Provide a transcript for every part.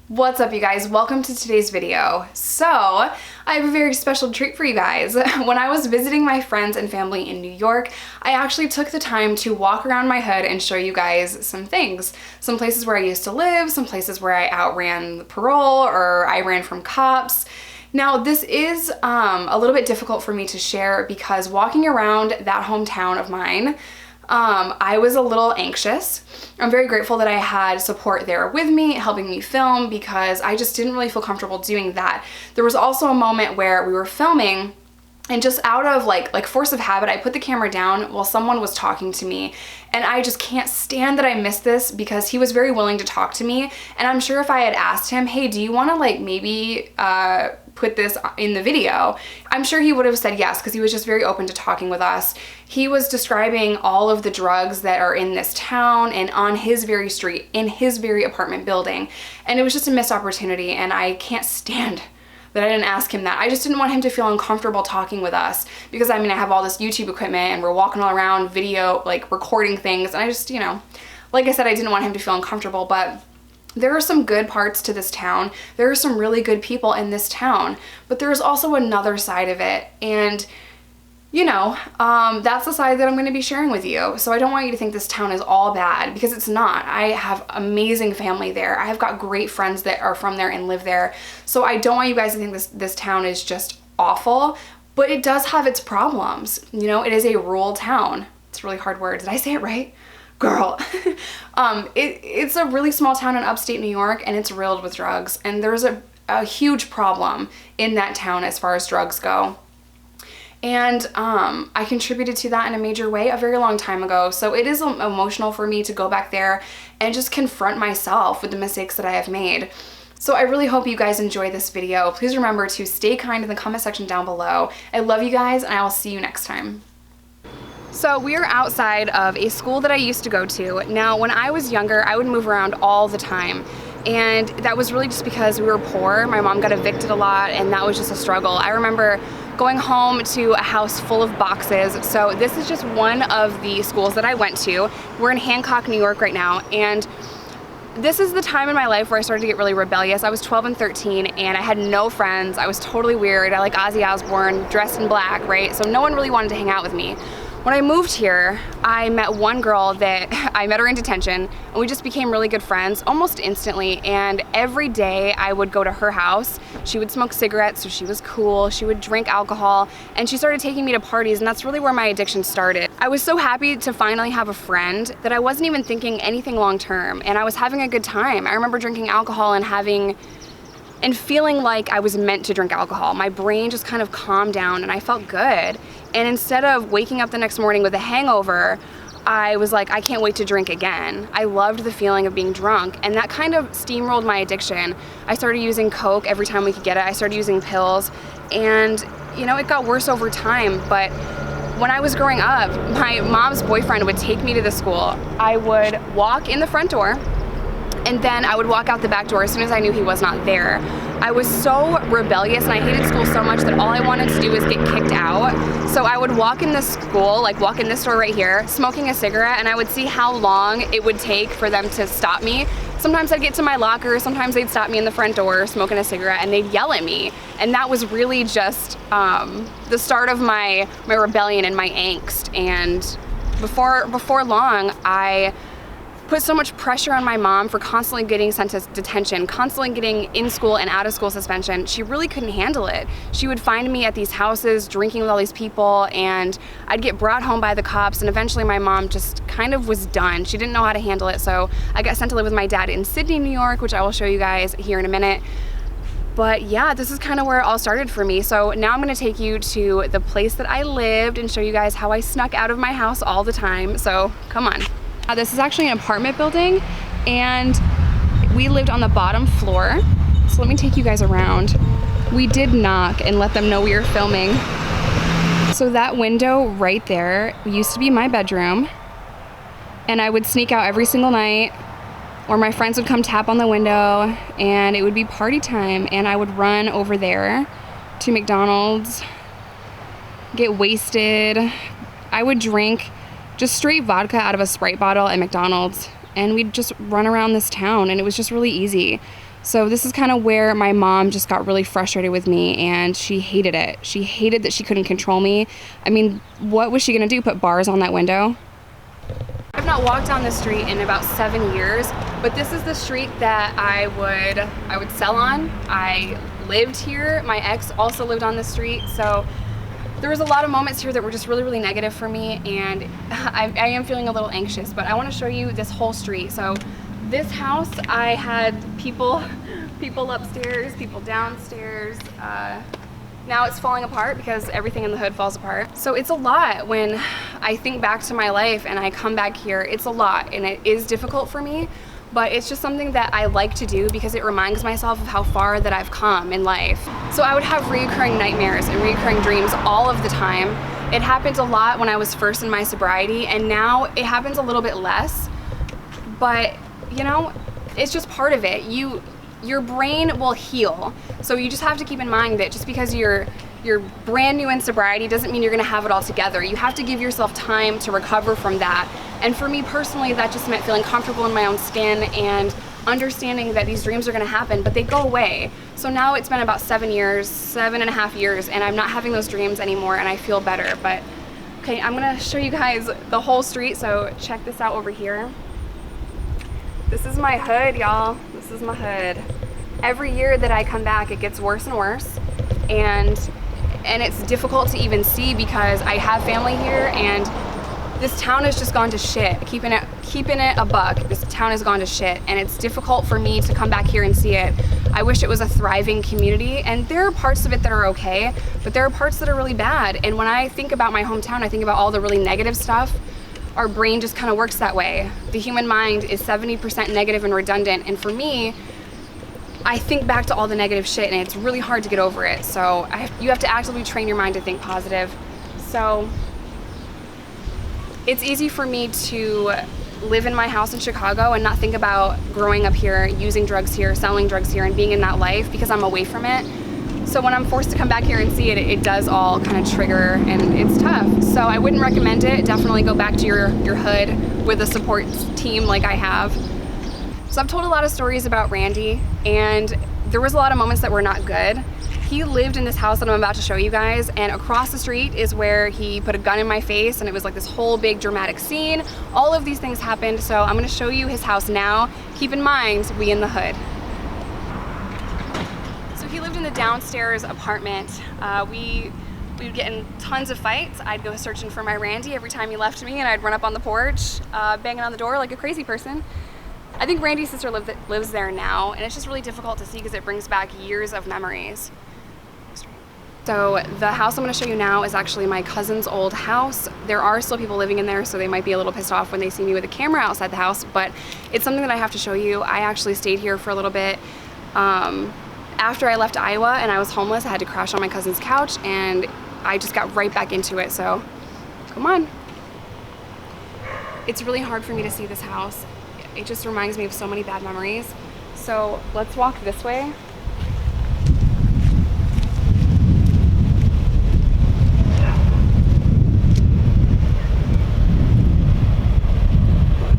What's up, you guys? Welcome to today's video. So, I have a very special treat for you guys. When I was visiting my friends and family in New York, I actually took the time to walk around my hood and show you guys some things. Some places where I used to live, some places where I outran the parole or I ran from cops. Now, this is a little bit difficult for me to share because walking around that hometown of mine, I was a little anxious. I'm very grateful that I had support there with me, helping me film, because I just didn't really feel comfortable doing that. There was also a moment where we were filming and just out of like force of habit, I put the camera down while someone was talking to me, and I just can't stand that I missed this because he was very willing to talk to me, and I'm sure if I had asked him, hey, do you want to like maybe put this in the video, I'm sure he would have said yes, because he was just very open to talking with us. He was describing all of the drugs that are in this town and on his very street, in his very apartment building, and it was just a missed opportunity, and I can't stand that I didn't ask him that. I just didn't want him to feel uncomfortable talking with us because, I mean, I have all this YouTube equipment and we're walking all around video, like recording things, and I just, you know, like I said, I didn't want him to feel uncomfortable, but there are some good parts to this town. There are some really good people in this town, but there's also another side of it, and you know, that's the side that I'm going to be sharing with you. So I don't want you to think this town is all bad, because it's not. I have amazing family there. I have got great friends that are from there and live there. So I don't want you guys to think this town is just awful, but it does have its problems. You know, it is a rural town. It's a really hard word. Did I say it right? Girl. It's a really small town in upstate New York, and it's riddled with drugs. And there's a huge problem in that town as far as drugs go. And I contributed to that in a major way a very long time ago. So it is emotional for me to go back there and just confront myself with the mistakes that I have made. So I really hope you guys enjoy this video. Please remember to stay kind in the comment section down below. I love you guys, and I will see you next time. So we are outside of a school that I used to go to. Now, when I was younger, I would move around all the time. And that was really just because we were poor. My mom got evicted a lot, and that was just a struggle. I remember going home to a house full of boxes. So this is just one of the schools that I went to. We're in Hancock, New York right now, and this is the time in my life where I started to get really rebellious. I was 12 and 13, and I had no friends. I was totally weird. I like Ozzy Osbourne, dressed in black, right? So no one really wanted to hang out with me. When I moved here, I met one girl that I met her in detention, and we just became really good friends almost instantly. And every day I would go to her house. She would smoke cigarettes, so she was cool. She would drink alcohol, and she started taking me to parties, and that's really where my addiction started. I was so happy to finally have a friend that I wasn't even thinking anything long term, and I was having a good time. I remember drinking alcohol and feeling like I was meant to drink alcohol. My brain just kind of calmed down, and I felt good. And instead of waking up the next morning with a hangover, I was like, I can't wait to drink again. I loved the feeling of being drunk, and that kind of steamrolled my addiction. I started using Coke every time we could get it. I started using pills, and you know, it got worse over time. But when I was growing up, my mom's boyfriend would take me to the school. I would walk in the front door, and then I would walk out the back door as soon as I knew he was not there. I was so rebellious, and I hated school so much that all I wanted to do was get kicked out. So I would walk in this school, like walk in this door right here, smoking a cigarette, and I would see how long it would take for them to stop me. Sometimes I'd get to my locker, sometimes they'd stop me in the front door smoking a cigarette, and they'd yell at me. And that was really just the start of my rebellion and my angst. And before long, I put so much pressure on my mom for constantly getting sent to detention, constantly getting in school and out of school suspension. She really couldn't handle it. She would find me at these houses drinking with all these people, and I'd get brought home by the cops, and eventually my mom just kind of was done. She didn't know how to handle it, so I got sent to live with my dad in Sydney, New York, which I will show you guys here in a minute. But yeah, this is kind of where it all started for me. So now I'm gonna take you to the place that I lived and show you guys how I snuck out of my house all the time. So come on. This is actually an apartment building, and we lived on the bottom floor. So let me take you guys around. We did knock and let them know we were filming. So that window right there used to be my bedroom, and I would sneak out every single night, or my friends would come tap on the window, and it would be party time, and I would run over there to McDonald's, get wasted. I would drink just straight vodka out of a Sprite bottle at McDonald's, and we'd just run around this town, and it was just really easy. So this is kind of where my mom just got really frustrated with me, and she hated it. She hated that she couldn't control me. I mean, what was she gonna do, put bars on that window? I've not walked down this street in about 7 years, but this is the street that I would sell on. I lived here. My ex also lived on this street, so there was a lot of moments here that were just really, really negative for me, and I am feeling a little anxious, but I want to show you this whole street. So this house, I had people upstairs, people downstairs. Now it's falling apart because everything in the hood falls apart. So it's a lot. When I think back to my life and I come back here, it's a lot, and it is difficult for me, but it's just something that I like to do because it reminds myself of how far that I've come in life. So I would have reoccurring nightmares and reoccurring dreams all of the time. It happened a lot when I was first in my sobriety, and now it happens a little bit less, but you know, it's just part of it. Your brain will heal. So you just have to keep in mind that just because you're brand new in sobriety doesn't mean you're gonna have it all together. You have to give yourself time to recover from that. And for me personally, that just meant feeling comfortable in my own skin and understanding that these dreams are gonna happen, but they go away. So now it's been about 7.5 years, and I'm not having those dreams anymore, and I feel better. But okay, I'm gonna show you guys the whole street, so check this out over here. This is my hood, y'all. This is my hood. Every year that I come back, it gets worse and worse, and it's difficult to even see because I have family here, and this town has just gone to shit. Keeping it a buck, this town has gone to shit, and it's difficult for me to come back here and see it. I wish it was a thriving community, and there are parts of it that are okay, but there are parts that are really bad. And when I think about my hometown, I think about all the really negative stuff. Our brain just kind of works that way. The human mind is 70% negative and redundant, and for me, I think back to all the negative shit, and it's really hard to get over it. So you have to actively train your mind to think positive. So it's easy for me to live in my house in Chicago and not think about growing up here, using drugs here, selling drugs here, and being in that life because I'm away from it. So when I'm forced to come back here and see it, it does all kind of trigger, and it's tough. So I wouldn't recommend it. Definitely go back to your hood with a support team like I have. So I've told a lot of stories about Randy, and there was a lot of moments that were not good. He lived in this house that I'm about to show you guys, and across the street is where he put a gun in my face, and it was like this whole big dramatic scene. All of these things happened, so I'm gonna show you his house now. Keep in mind, we in the hood. He lived in the downstairs apartment. We would get in tons of fights. I'd go searching for my Randy every time he left me, and I'd run up on the porch, banging on the door like a crazy person. I think Randy's sister lives there now, and it's just really difficult to see because it brings back years of memories. So the house I'm going to show you now is actually my cousin's old house. There are still people living in there, so they might be a little pissed off when they see me with a camera outside the house, but it's something that I have to show you. I actually stayed here for a little bit. After I left Iowa and I was homeless, I had to crash on my cousin's couch, and I just got right back into it, so come on. It's really hard for me to see this house. It just reminds me of so many bad memories. So let's walk this way.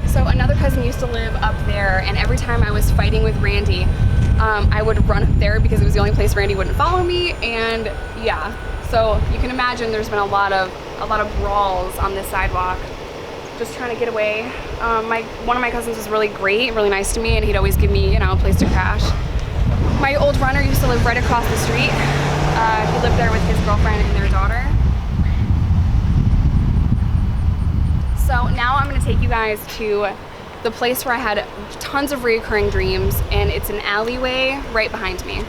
So another cousin used to live up there, and every time I was fighting with Randy, I would run up there because it was the only place Randy wouldn't follow me, and yeah. So you can imagine there's been a lot of brawls on this sidewalk, just trying to get away. One of my cousins was really great, really nice to me, and he'd always give me, you know, a place to crash. My old runner used to live right across the street. He lived there with his girlfriend and their daughter. So now I'm going to take you guys to the place where I had tons of reoccurring dreams, and it's an alleyway right behind me.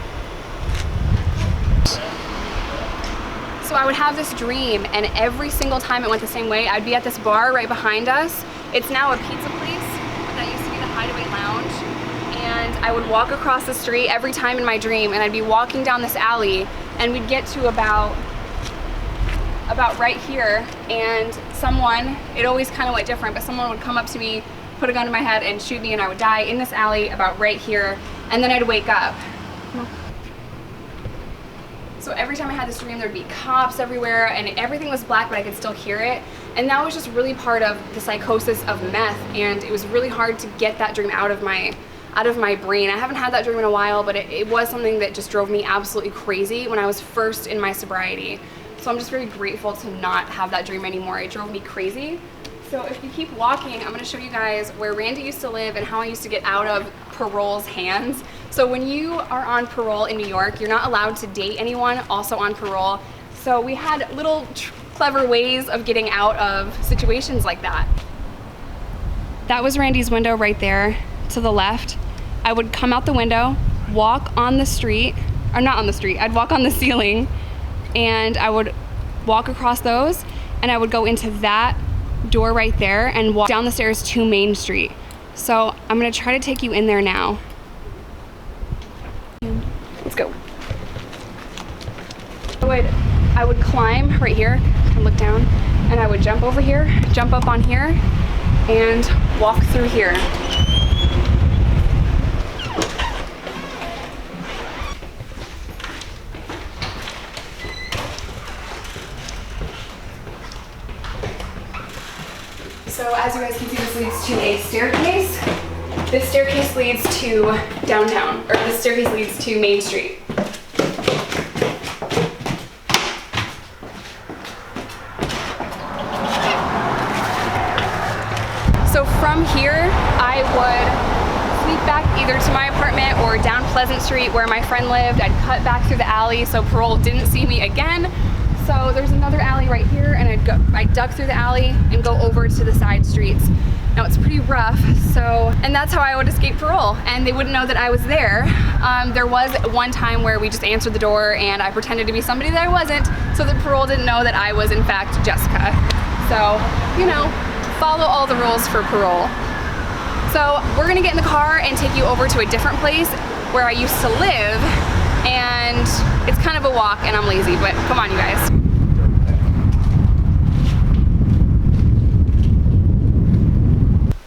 So I would have this dream, and every single time it went the same way. I'd be at this bar right behind us. It's now a pizza place, but that used to be the Hideaway Lounge. And I would walk across the street every time in my dream, and I'd be walking down this alley, and we'd get to about right here, and someone, it always kind of went different, but someone would come up to me, put a gun to my head, and shoot me, and I would die in this alley about right here, and then I'd wake up. So every time I had this dream, there'd be cops everywhere, and everything was black, but I could still hear it. And that was just really part of the psychosis of meth, and it was really hard to get that dream out of my out of my brain. I haven't had that dream in a while, but it was something that just drove me absolutely crazy when I was first in my sobriety. So I'm just very grateful to not have that dream anymore. It drove me crazy. So if you keep walking, I'm gonna show you guys where Randy used to live and how I used to get out of parole's hands. So when you are on parole in New York, you're not allowed to date anyone also on parole. So we had little clever ways of getting out of situations like that. That was Randy's window right there to the left. I would come out the window, walk on the street, or not on the street, I'd walk on the ceiling, and I would walk across those, and I would go into that door right there and walk down the stairs to Main Street. So I'm gonna try to take you in there now. Let's go. I would climb right here and look down, and I would jump over here, jump up on here, and walk through here. So as you guys can see, this leads to a staircase. This staircase leads to downtown, or this staircase leads to Main Street. So from here, I would sneak back either to my apartment or down Pleasant Street where my friend lived. I'd cut back through the alley so parole didn't see me again. So there's another alley right here, and I'd duck through the alley and go over to the side streets. Now it's pretty rough, and that's how I would escape parole, and they wouldn't know that I was there. There was one time where we just answered the door and I pretended to be somebody that I wasn't, so that parole didn't know that I was in fact Jessica. So, you know, follow all the rules for parole. So we're gonna get in the car and take you over to a different place where I used to live, and it's kind of a walk and I'm lazy, but come on you guys.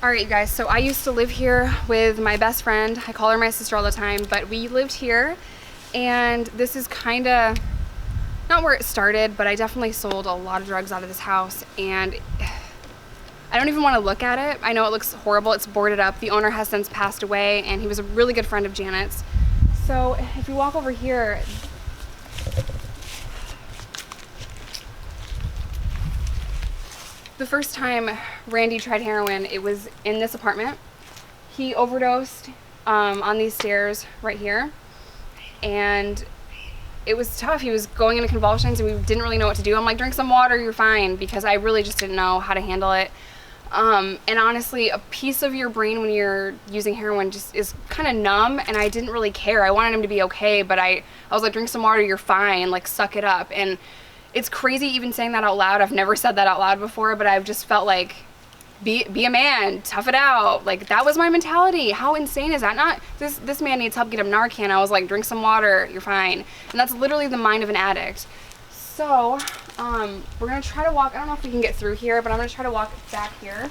All right, you guys, so I used to live here with my best friend. I call her my sister all the time, but we lived here, and this is kind of not where it started, but I definitely sold a lot of drugs out of this house, and I don't even want to look at it. I know it looks horrible. It's boarded up. The owner has since passed away, and he was a really good friend of Janet's. So if you walk over here, the first time Randy tried heroin, it was in this apartment. He overdosed on these stairs right here, and it was tough. He was going into convulsions, and we didn't really know what to do. I'm like, drink some water, you're fine, because I really just didn't know how to handle it. And honestly, a piece of your brain when you're using heroin just is kind of numb, and I didn't really care. I wanted him to be okay, but I was like, drink some water, you're fine, like suck it up. And it's crazy even saying that out loud. I've never said that out loud before, but I've just felt like, be a man, tough it out. Like, that was my mentality. How insane is that? Not, this man needs help, get him Narcan. I was like, drink some water, you're fine. And that's literally the mind of an addict. So, we're gonna try to walk, I don't know if we can get through here, but I'm gonna try to walk back here.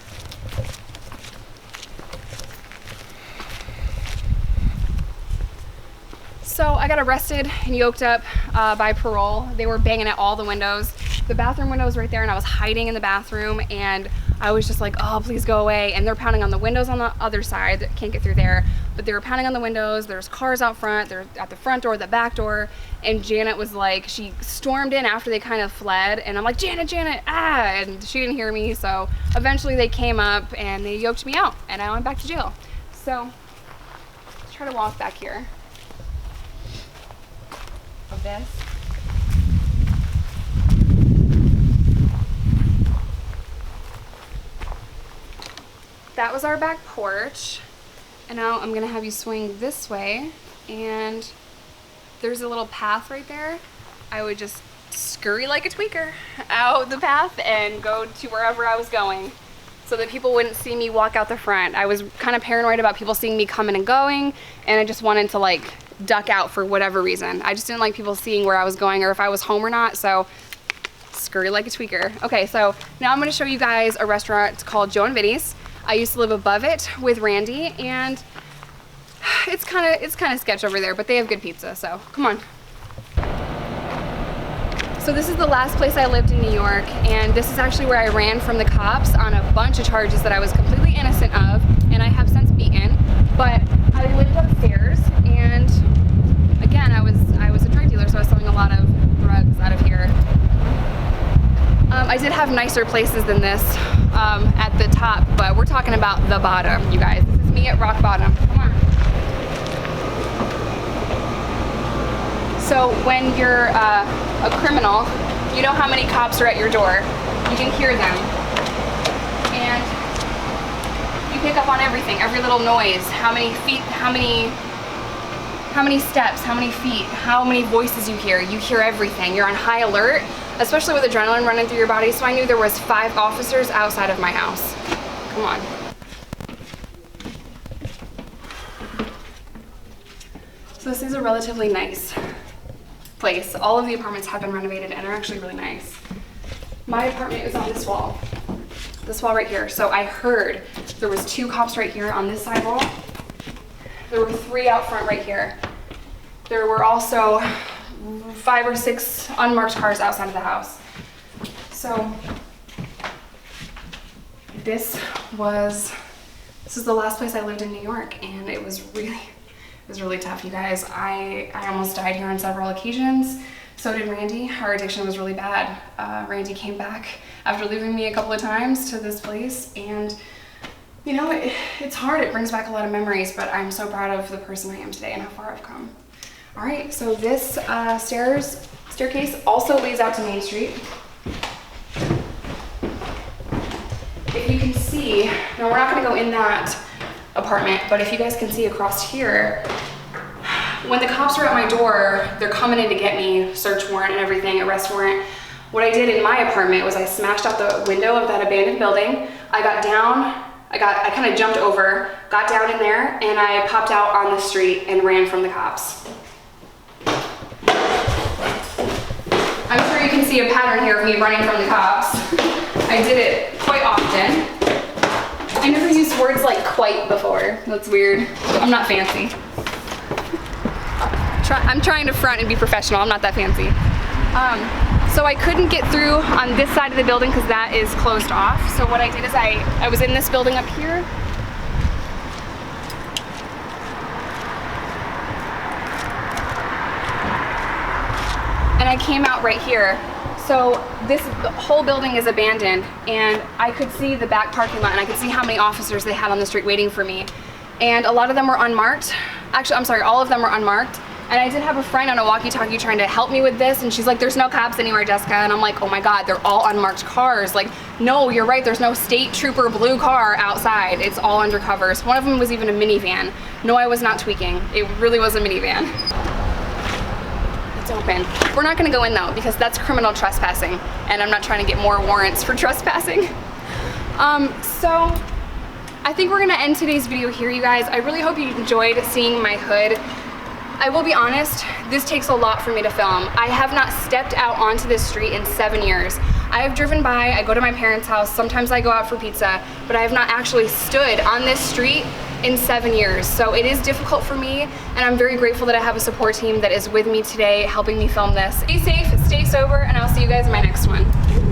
So I got arrested and yoked up by parole. They were banging at all the windows. The bathroom window was right there, and I was hiding in the bathroom, and I was just like, oh, please go away. And they're pounding on the windows on the other side. Can't get through there, but they were pounding on the windows. There's cars out front. They're at the front door, the back door. And Janet was like, she stormed in after they kind of fled, and I'm like, Janet, ah, and she didn't hear me. So eventually they came up and they yoked me out, and I went back to jail. So let's try to walk back here. Of this. That was our back porch, and now I'm gonna have you swing this way, and there's a little path right there. I would just scurry like a tweaker out the path and go to wherever I was going so that people wouldn't see me walk out the front. I was kind of paranoid about people seeing me coming and going, and I just wanted to like duck out for whatever reason. I just didn't like people seeing where I was going or if I was home or not, so scurry like a tweaker. Okay, so now I'm gonna show you guys a restaurant. It's called Joe and Vinny's. I used to live above it with Randy, and it's kind of sketch over there, but they have good pizza, so come on. So this is the last place I lived in New York, and this is actually where I ran from the cops on a bunch of charges that I was completely innocent of, and I have since beaten. But I lived upstairs, and again, I was a drug dealer, so I was selling a lot of drugs out of here. I did have nicer places than this at the top, but we're talking about the bottom, you guys. This is me at rock bottom. Come on. So when you're a criminal, you know how many cops are at your door. You can hear them. And you pick up on everything, every little noise, how many feet, how many steps, how many feet, how many voices you hear. You hear everything. You're on high alert, especially with adrenaline running through your body. So I knew there was 5 officers outside of my house. Come on. So this is a relatively nice place. All of the apartments have been renovated and are actually really nice. My apartment is on this wall right here. So I heard there was 2 cops right here on this side wall. There were 3 out front right here. There were also 5 or 6 unmarked cars outside of the house. So this is the last place I lived in New York, and it was really tough, you guys. I almost died here on several occasions. So did Randy. Our addiction was really bad. Randy came back after leaving me a couple of times to this place, and you know, it's hard. It brings back a lot of memories, but I'm so proud of the person I am today and how far I've come. All right, so this staircase also leads out to Main Street. If you can see, now we're not gonna go in that apartment, but if you guys can see across here, when the cops are at my door, they're coming in to get me, search warrant and everything, arrest warrant. What I did in my apartment was I smashed out the window of that abandoned building. I got down, I kind of jumped over, got down in there, and I popped out on the street and ran from the cops. I'm sure you can see a pattern here of me running from the cops. I did it quite often. I never used words like quite before. That's weird. I'm not fancy. I'm trying to front and be professional. I'm not that fancy. So I couldn't get through on this side of the building because that is closed off. So what I did is I was in this building up here. And I came out right here. So this whole building is abandoned, and I could see the back parking lot, and I could see how many officers they had on the street waiting for me. And a lot of them were unmarked. Actually, I'm sorry, all of them were unmarked. And I did have a friend on a walkie-talkie trying to help me with this, and she's like, there's no cops anywhere, Jessica. And I'm like, oh my God, they're all unmarked cars. Like, no, you're right, there's no state trooper blue car outside. It's all undercovers. One of them was even a minivan. No, I was not tweaking. It really was a minivan. It's open. We're not gonna go in though, because that's criminal trespassing, and I'm not trying to get more warrants for trespassing. So I think we're gonna end today's video here, you guys. I really hope you enjoyed seeing my hood. I will be honest, this takes a lot for me to film. I have not stepped out onto this street in 7 years. I have driven by, I go to my parents' house, sometimes I go out for pizza, but I have not actually stood on this street in 7 years. So it is difficult for me, and I'm very grateful that I have a support team that is with me today helping me film this. Stay safe, stay sober, and I'll see you guys in my next one.